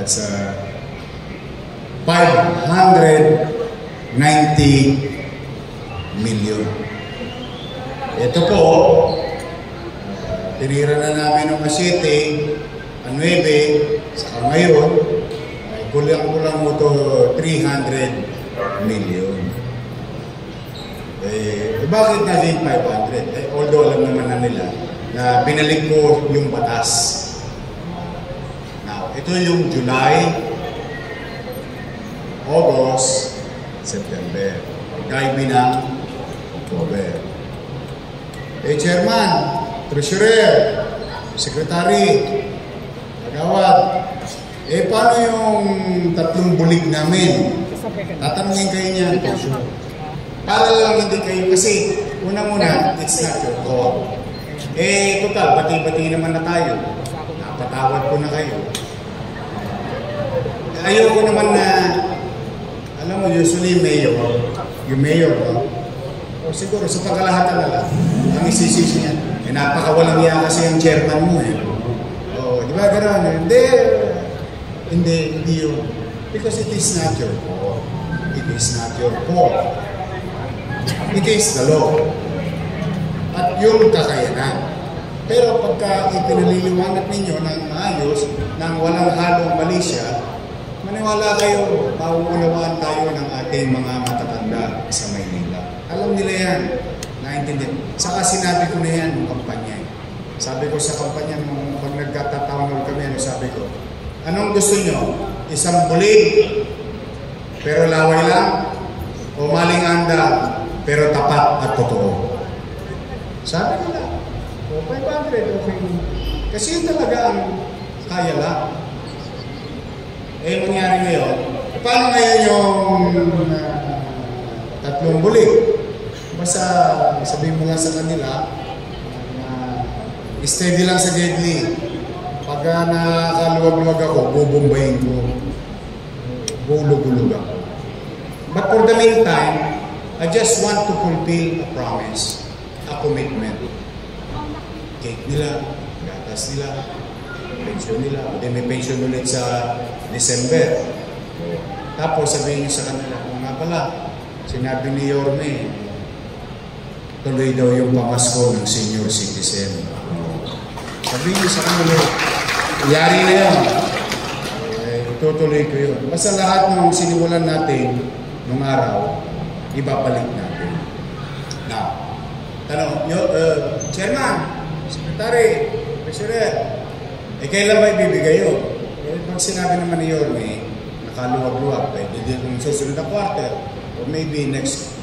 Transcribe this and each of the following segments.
That's 590 million. Ito po, tinira na namin ng 7, 9, saka ngayon, kulang-kulang mo ito 300 million. Bakit naging 500? Although alam naman na nila na binalik ko yung batas. Now, ito yung July, August, September. Gaybi ng October. Chairman, Treasurer, Secretary, Agawad, paano yung 3 bulig namin? Tatanungin kayo niya. Para lang hindi kayo kasi unang-una, it's not your call. Total, bati-bati naman na tayo. Napatawad ko na kayo. Ayoko naman na, alam mo, usually yung mayor, no? O siguro sa pagkalahatan na lang, ang isisisi niya, napakawalang iya kasi yung chairman mo di ba gano'n? Hindi yun. Because it is not your call. It is not your fault. It is the law. At yung kakayanan. Pero pagka ipinaliliwanag ninyo ng maayos, nang walang halong mali siya, maniwala kayo, mauunawaan tayo ng ating mga matatanda sa Maynila. Alam nila yan. Naintindihan. Saka sinabi ko na yan ng kampanya. Sabi ko sa kampanya, pag nagkatataon kami, sabi ko, anong gusto nyo? Isang bulig, pero laway lang? O maling anda, pero tapat at totoo? Sabi ko lang, 500, okay. Kasi yun talaga ang kaya lang. Mangyari ngayon, paano ngayon yung 3 bulig? Basta sabihin mo lang sa kanila, steady lang sa deadly. Pagka nakakaluwag-luwag ako, bubombayin ko. Bulog-bulog ako. But for the meantime, I just want to fulfill a promise, a commitment. Cake nila, gatas nila, pension nila. May pension ulit sa December. Tapos sabihin niyo sa kanila, nga pala, sinabi ni Yorme, tuloy daw yung pamasko ng senior citizen. Sabihin niyo sa kanila, yari na yan. Tutuloy ko yun. Basta lahat ng sinimulan natin nung araw, ibabalik natin. Now, tanong, Chairman, Secretary, Treasurer, kailan ba ibibigay yun? Pag sinabi naman ni Yorme, nakaluwag-luwag, pwede din kung susunod na quarter, or maybe next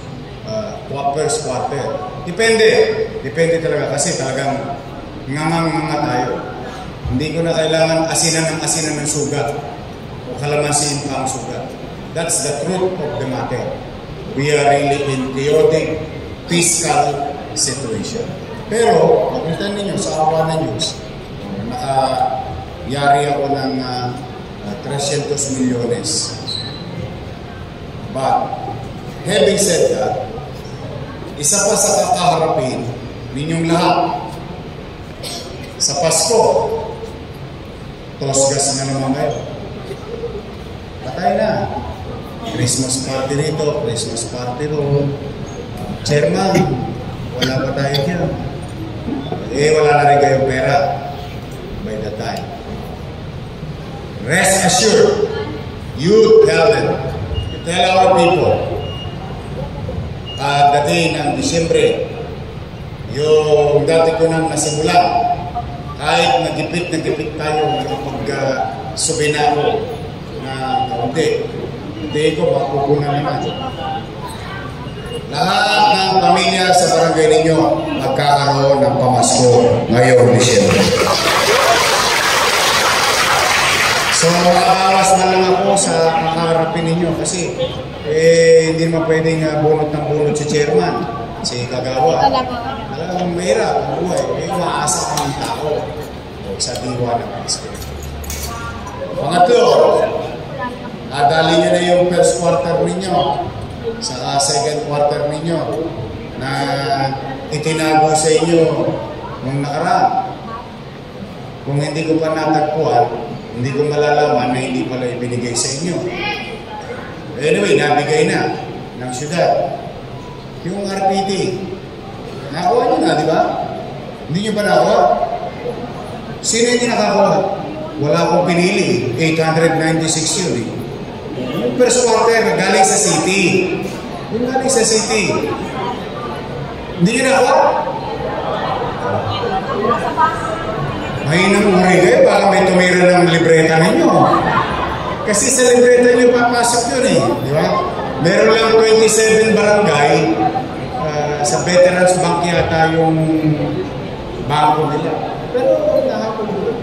first quarter. Depende talaga kasi talagang ngangang-nganga tayo. Hindi ko na kailangan asinan ng sugat o kalamansin pa ang sugat. That's the truth of the matter. We are really in chaotic fiscal situation. Pero, makita ninyo sa awa ng Diyos, nakayari ako ng 300 milyones. But, having said that, isa pa sa kakaharapin ninyong lahat sa Pasko, tosgas na naman kayo. Patay na. Christmas party rito, Christmas party roon. Chairman, wala pa tayo dyan. Wala na rin kayong pera by the time. Rest assured, you tell them, you tell our people, dati ng Disyembre, yung dati ko nang nasimulan, kahit nagipit tayo nakapag-subi na ako na hindi ko makukunan naman. Lahat ng pamilya sa barangay ninyo magkakaroon ng pamasko ngayong Disyembre. So, makabawas na lang ako sa makaharapin ninyo kasi hindi naman pwedeng bunot ng bunot si chairman, si Kagawa. Talagang mahirap ang buhay. Maasa ka ng tao sa diwa ng Pasko. Pangatlo, nadali nyo na yung first quarter ninyo sa second quarter ninyo na itinago sa inyo nung nakaraan. Kung hindi ko pa natagpuan, Hindi ko malalaman na hindi pala ibinigay sa inyo. Anyway, nabigay na ng syudad. Yung RPT, nakuha nyo na, di ba? Hindi nyo ba nakuha? Sino hindi nakakuha? Wala akong pinili. 896 yun eh. Yung first quarter, galing sa city. Yung galing sa city. Hindi nyo nakuha? Mahinang uri kayo, baka may tumira ng libreta ninyo. Kasi sa libreta nyo papasok yun eh. Di ba? Meron lang 27 barangay. Sa Veterans Bank yata yung bangko nila. Pero nahapon doon.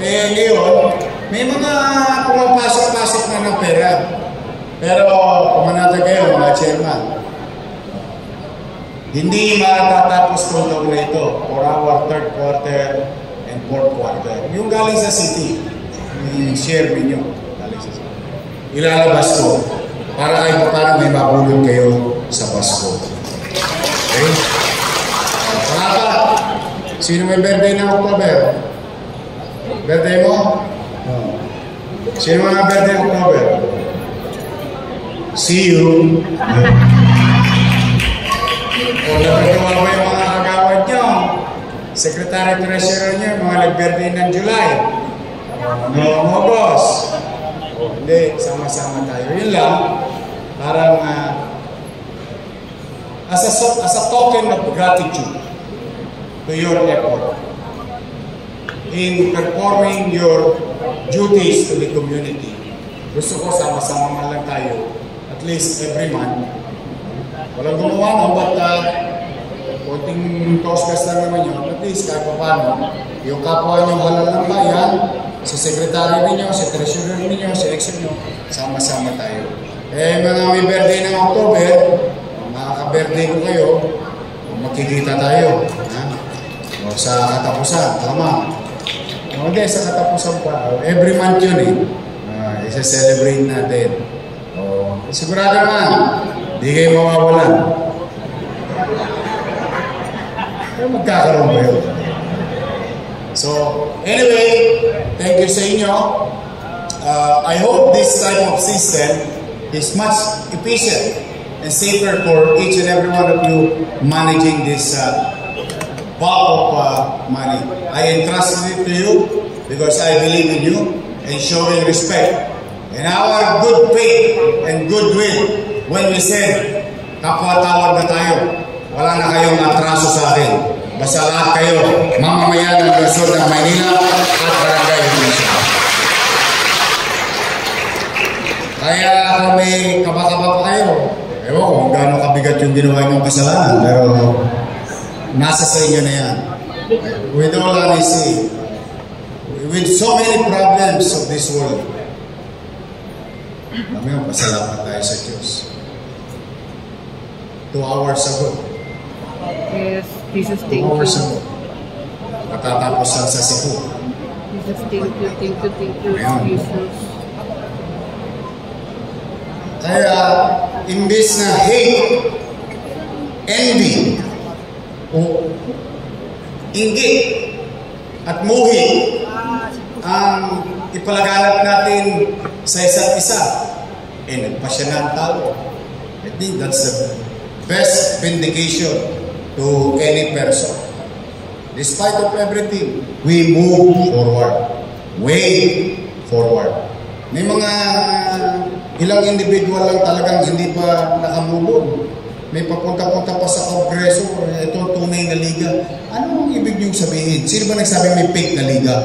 Eh ngayon, may mga pumapasok-pasok na ng pera. Pero kumanata kayo mga chairman. Hindi matatapos kung taon na ito for our third quarter and fourth quarter. Yung galing sa city, i-share ninyo. Galing sa city. Ilalabas ko para kahit paano may mabulot kayo sa Pasko. Okay? Pangapat, sino may birthday na October? Birthday mo? Sino mga birthday October? See you. O natutuwa ba yung mga kagawad nyo? Secretary Treasurer nyo, mga nag-birthday ng July. No, boss. Hindi, sama-sama tayo. Yun lang, parang as a token of gratitude to your effort in performing your duties to the community. Gusto ko sama-sama man lang tayo, at least every month. Walang gumawa no, but konting cost lang naman yun. At least kahit pa paano, yung kapwa nyo halal ng bayan, si secretary ninyo, si treasurer ninyo, si exo nyo, sama-sama tayo. Eh mga may birthday ng October, makaka-birthday ko kayo, makikita tayo. Ha? O, sa katapusan, tama. Okay, sa katapusan pa. Every month yun eh. Isa-celebrate natin. O, sigurado naman, di kayo mawawalan. Pero magkakaroon ba yun? So, anyway, thank you sa inyo. I hope this type of system is much efficient and safer for each and every one of you managing this bulk of money. I entrusted it to you because I believe in you and showing respect and our good faith and goodwill when we said, kapwa-tawad na tayo, wala na kayong atraso sa akin. Basta lahat kayo, mamamayan ng Luzon ng Maynila at Barangay Luzon. Kaya kami kaba-kaba pa kayo. Ewan ko kung gaano kabigat yung ginawa niyong kasalanan, pero nasa sa inyo na yan. With all honesty, with so many problems of this world, kami ang pasalamat tayo sa Diyos. 2 hours ago. Yes, Jesus, thank 2 hours you. ago. Matatapos lang sa Cebu. Jesus, thank you, thank you, thank you, Ayan. Jesus. Kaya, imbes na hate, envy, o inggit, at muhi, ang ipalaganap natin sa isa't isa, nagpasya na ang tao. I think that's the best vindication to any person. Despite of everything, we move forward. Way forward. May mga ilang individual lang talagang hindi pa nakamubog. May papunta-punta pa sa Kongreso, ito tunay na liga. Ano ang ibig niyong sabihin? Sino ba nagsabi may fake na liga?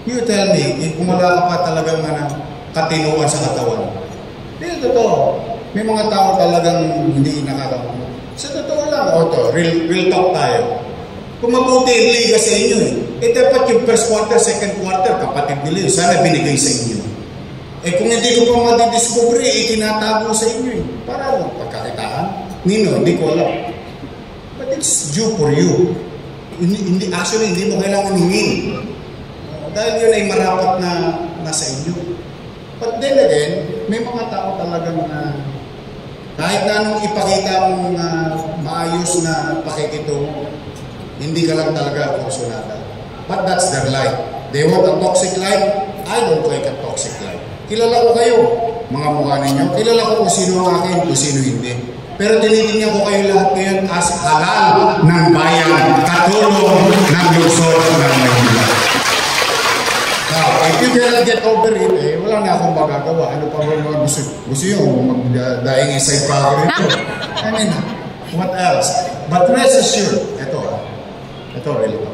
You tell me, kung wala ka pa talagang katinuan sa katawan. Hindi, totoo. May mga tao talagang hindi nakakamuha. Sa totoo lang, real talk tayo. Kung mabuti yung liga sa inyo dapat yung first quarter, second quarter, kapatid nila yun. Sana binigay sa inyo. Kung hindi ko pa madidiscover, itinatago sa inyo para pagkakitaan. Nino, hindi ko alam. But it's due for you. Actually, hindi mo kailangan hingin. Dahil yun ay marapat na nasa inyo. But then again, may mga tao talagang kahit na anong ipakita mong maayos na pakikitungo, hindi ka lang talaga kursunada. But that's their life. They want a toxic life. I don't like a toxic life. Kilala ko kayo, mga mukha ninyo. Kilala ko kung sino ang akin, kung sino hindi. Pero tinitingnan ko kayo lahat ngayon as halal ng bayan, katulong ng lungsod ng Maynila. Now, if you cannot get over it, wala na akong magagawa. Ano pa ba mga gusto yung magdaing inside power ito? I mean, what else? But rest assured, ito really to.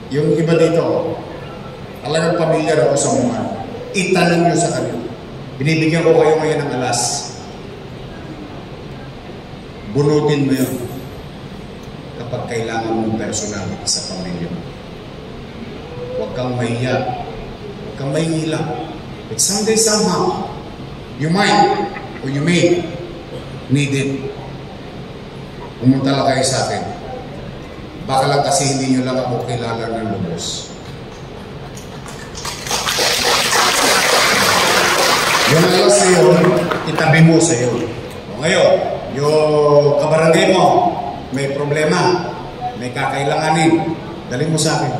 Yung iba dito, talagang pamilyar ako sa mga. Itanong nyo sa kanila. Binibigyan ko kayo ngayon ng alas. Bunutin mo yun kapag kailangan mong personal sa pamilya mo. Huwag kang mahiya. Huwag kang mahihila. But someday, somehow, you might or you may need it. Pumunta lang kayo sa akin. Baka lang kasi hindi nyo lang ako kilala ng lubos. Yung alas na yun, itabi mo sa iyo. O ngayon, yung kabarangay mo, may problema, may kakailanganin, dali mo sa akin.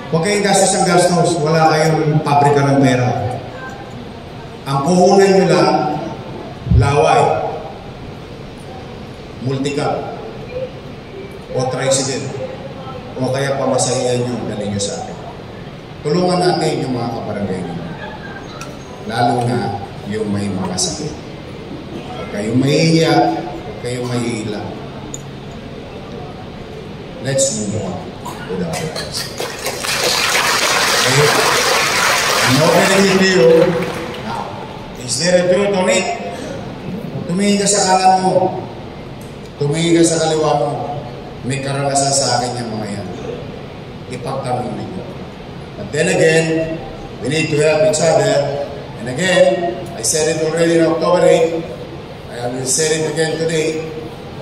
Huwag kayong gastos ang gastos, wala kayong pabrika ng pera. Ang puhunan nyo lang, laway, multicab, o tricycle, o kaya pamasahihan nyo, dali nyo sa akin. Tulungan natin yung mga kabarangay nyo. Lalo na yung may mga sakit. Huwag kayong mahihiya, huwag kayong mahihila. Let's move on with our lives. Okay? I'm opening it to you. Now, is there a truth on it? Tumingin ka sa kanan mo. Tumingin ka sa kaliwa mo. May karanasan sa akin yung mga yan. Ipagtanong ninyo. But then again, we need to help each other. And again, I said it already in October 8. I will say it again today.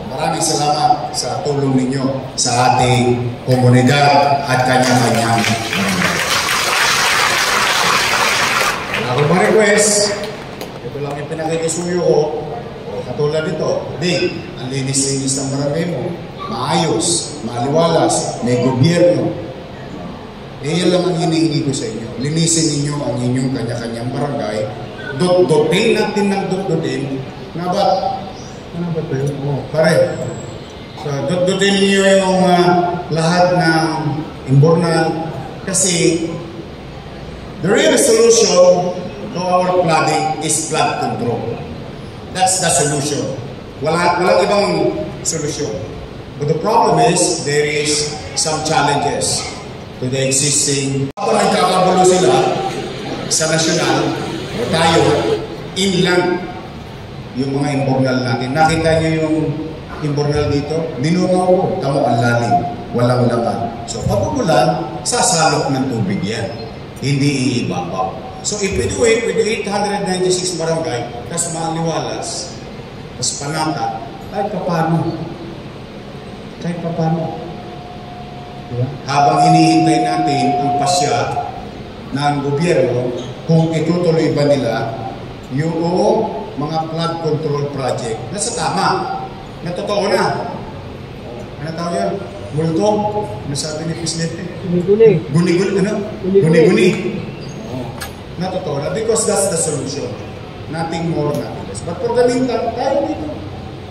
Maraming salamat sa tulong ninyo sa ating komunidad at kanya-kanyang barangay. Wala akong ma-request. Ito lang yung pinakikisuyo ko. O katulad ito, Ding, ang linis-linis ng barangay mo. Maayos, maliwalas, may gobyerno. Yan lang ang hinihingi ko sa inyo. Linisin ninyo ang inyong kanya-kanyang barangay. Dot-dotin natin ng dot-dotin. Nga ba? Ano ba ito yun? Oh, pare. So, dot-dotin ninyo yung lahat ng imbornal. Kasi, the real solution to our flooding is flood control. That's the solution. Walang ibang solution. But the problem is, there is some challenges to the existing. Kapag nagkakagulo sila sa nasyonal o tayo, inland yung mga imbornal natin. Nakita niyo yung imbornal dito? Dinungaw ko. Tamo ang lalim. Walang laman. So kapag ulan, sasalok ng tubig yan. Hindi iibabaw. So if we do it with the 896 barangay, tas maliwalas, tas panata, kahit papano. Kahit papano. Habang hinihintay natin ang pasya ng gobyerno kung itutuloy ba nila yung mga flood control project na sa tama, na totoo na. Ano tawag yan? Multong? Ano sabi ni Presidente? Guni-guni. Guni-guni, ano? Guni-guni. Na totoo na, because that's the solution. Nothing more, nothing less. But for the meantime, tayo dito.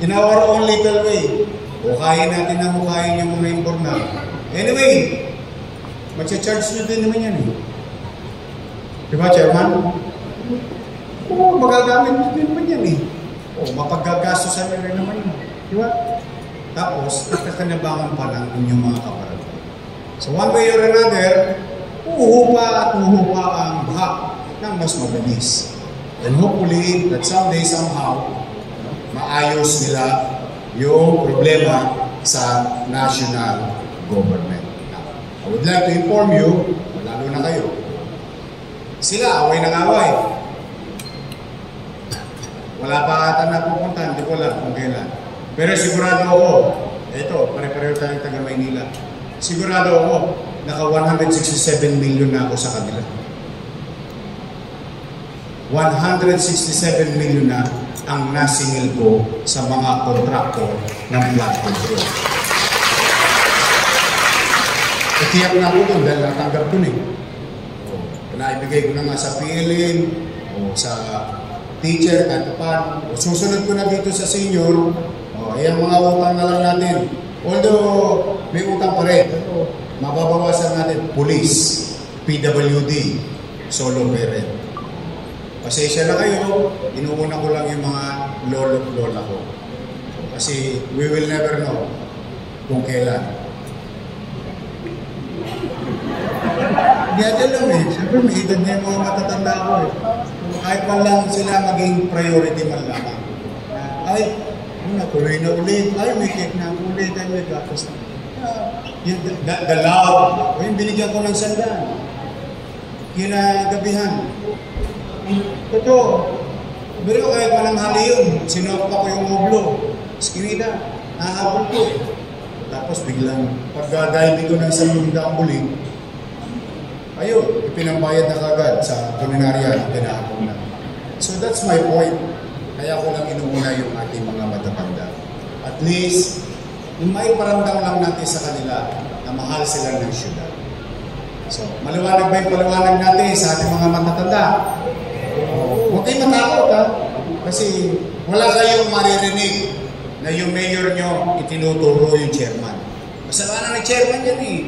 In our own little way. Hukayin natin ang hukayin yung mga imbornal. Anyway, mag-charge nyo din naman yan eh. Diba, Chairman? Oo, magagamit nyo din naman yan eh. Oo, mapagagastosan nyo rin naman yun. Diba? Tapos, nakakanabangan pa ng inyong mga kabarangay. So, one way or another, uhupa at uhupa ang baha ng mas mabilis. And hopefully, that someday, somehow, maayos nila yung problema sa national government. Now, I would like to inform you, lalo na kayo, sila, away ng away. Wala pa ata na pupunta, hindi ko alam kung kailan. Pero sigurado ako, ito, pare-pareho tayong taga Maynila. Sigurado ako, naka 167 million na ako sa kanila. 167 million na ang nasingil ko sa mga kontraktor ng flood control. Natiyak na ako doon dahil natanggap doon eh. Naibigay ko na nga sa PLN, o sa teacher, kahit paano. O susunod ko na dito sa senior, ayan mga utang na lang natin. Although may utang pa rin, mababawasan natin police, PWD, solo parent. Pasensya na kayo, inuuna ko lang yung mga lolo't lola ko. Kasi we will never know kung kailan. Ganyan lang eh. Siyempre may edad na yung mga matatanda ko eh. Kahit man lang sila maging priority man lamang. Ay, natuloy na ulit. Ay, may cake na ulit. Ay, may gatos na. The love. Yung binigyan ko ng sandaan. Kinagabihan. Totoo. Pero kahit walang hali yun, sinokpa ko yung ublo. Skinita, nahabol ko eh. Tapos biglang pag-diving ko ng salundang muli, ayun, ipinambayad na kagad sa kulinarya na pinahapon na. So that's my point. Kaya ko lang inuuna yung ating mga matatanda. At least, yung maiparamdam lang natin sa kanila na mahal sila ng syudad. So, maliwanag ba yung paliwanag natin sa ating mga matatanda? Huwag kayong matakot ha. Kasi wala kayong maririnig na yung mayor nyo itinuturo yung chairman. Kasalanan ng chairman yan eh.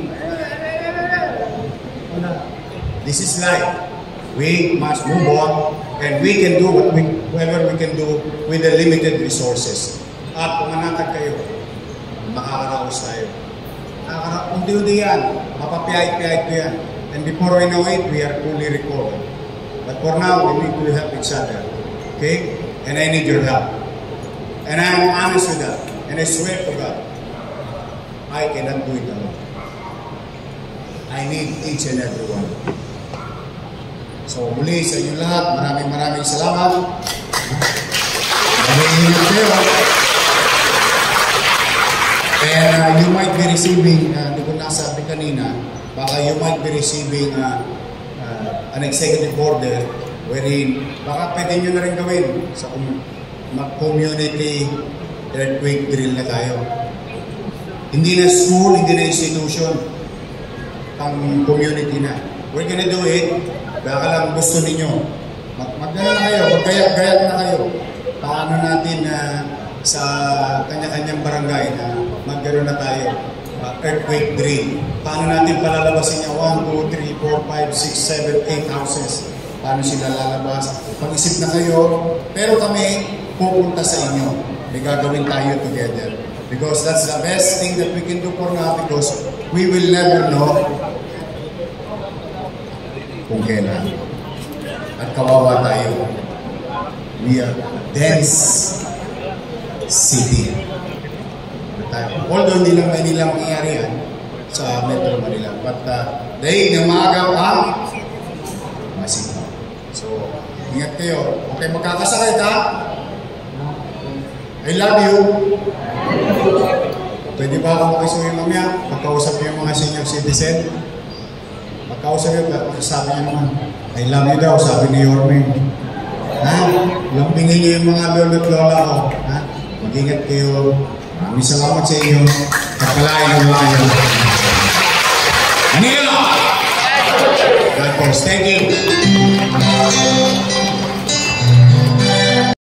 This is life. We must move on and we can do whatever we can do with the limited resources. At kung manatag kayo, makakaraos tayo. Unti-unti yan. Mapapiyahit-piyahit ko yan. And before we know it, we are fully recovered. But for now, we need to help each other. Okay? And I need your help. And I'm honest with that. And I swear to God, I cannot do it alone. I need each and every one. So muli sa inyo lahat, maraming salamat. Maraming kayo. And you might be receiving, hindi ko nasabi kanina, baka you might be receiving an executive order wherein baka pwede nyo na rin gawin sa mag-community earthquake drill na tayo. Hindi na school, hindi na institution, pang community na. We're gonna do it, baka lang gusto ninyo. Mag-gano na kayo, mag-gayat na kayo. Paano natin sa kanya-kanyang barangay na mag-gano na tayo, earthquake drill. Paano natin palalabasin niya 1, 2, 3, 4, 5, 6, 7, 8 houses. Paano sila lalabas? Pag-isip na kayo, pero kami pupunta sa inyo. May gagawin tayo together. Because that's the best thing that we can do for now because we will never know kung kailan. At kawawa tayo. We are dense city. Although hindi lang Manila mangyayari yan sa Metro Manila. But dahil na maagaw ang masita. So, ingat kayo. Okay, magkakasakay ka? I love you. Pwede ba ako makisuyo mamaya? Magkausap niyo yung mga senior citizen? Magkausap niyo, sabi niyo naman, I love you daw, sabi ni Yorme. Ha? Lambingin niyo yung mga lolo't lola ko. Ha? Mag-ingat kayo. Maraming salamat sa inyo. Kapalain ng mga yun. Manila! God bless. Thank you.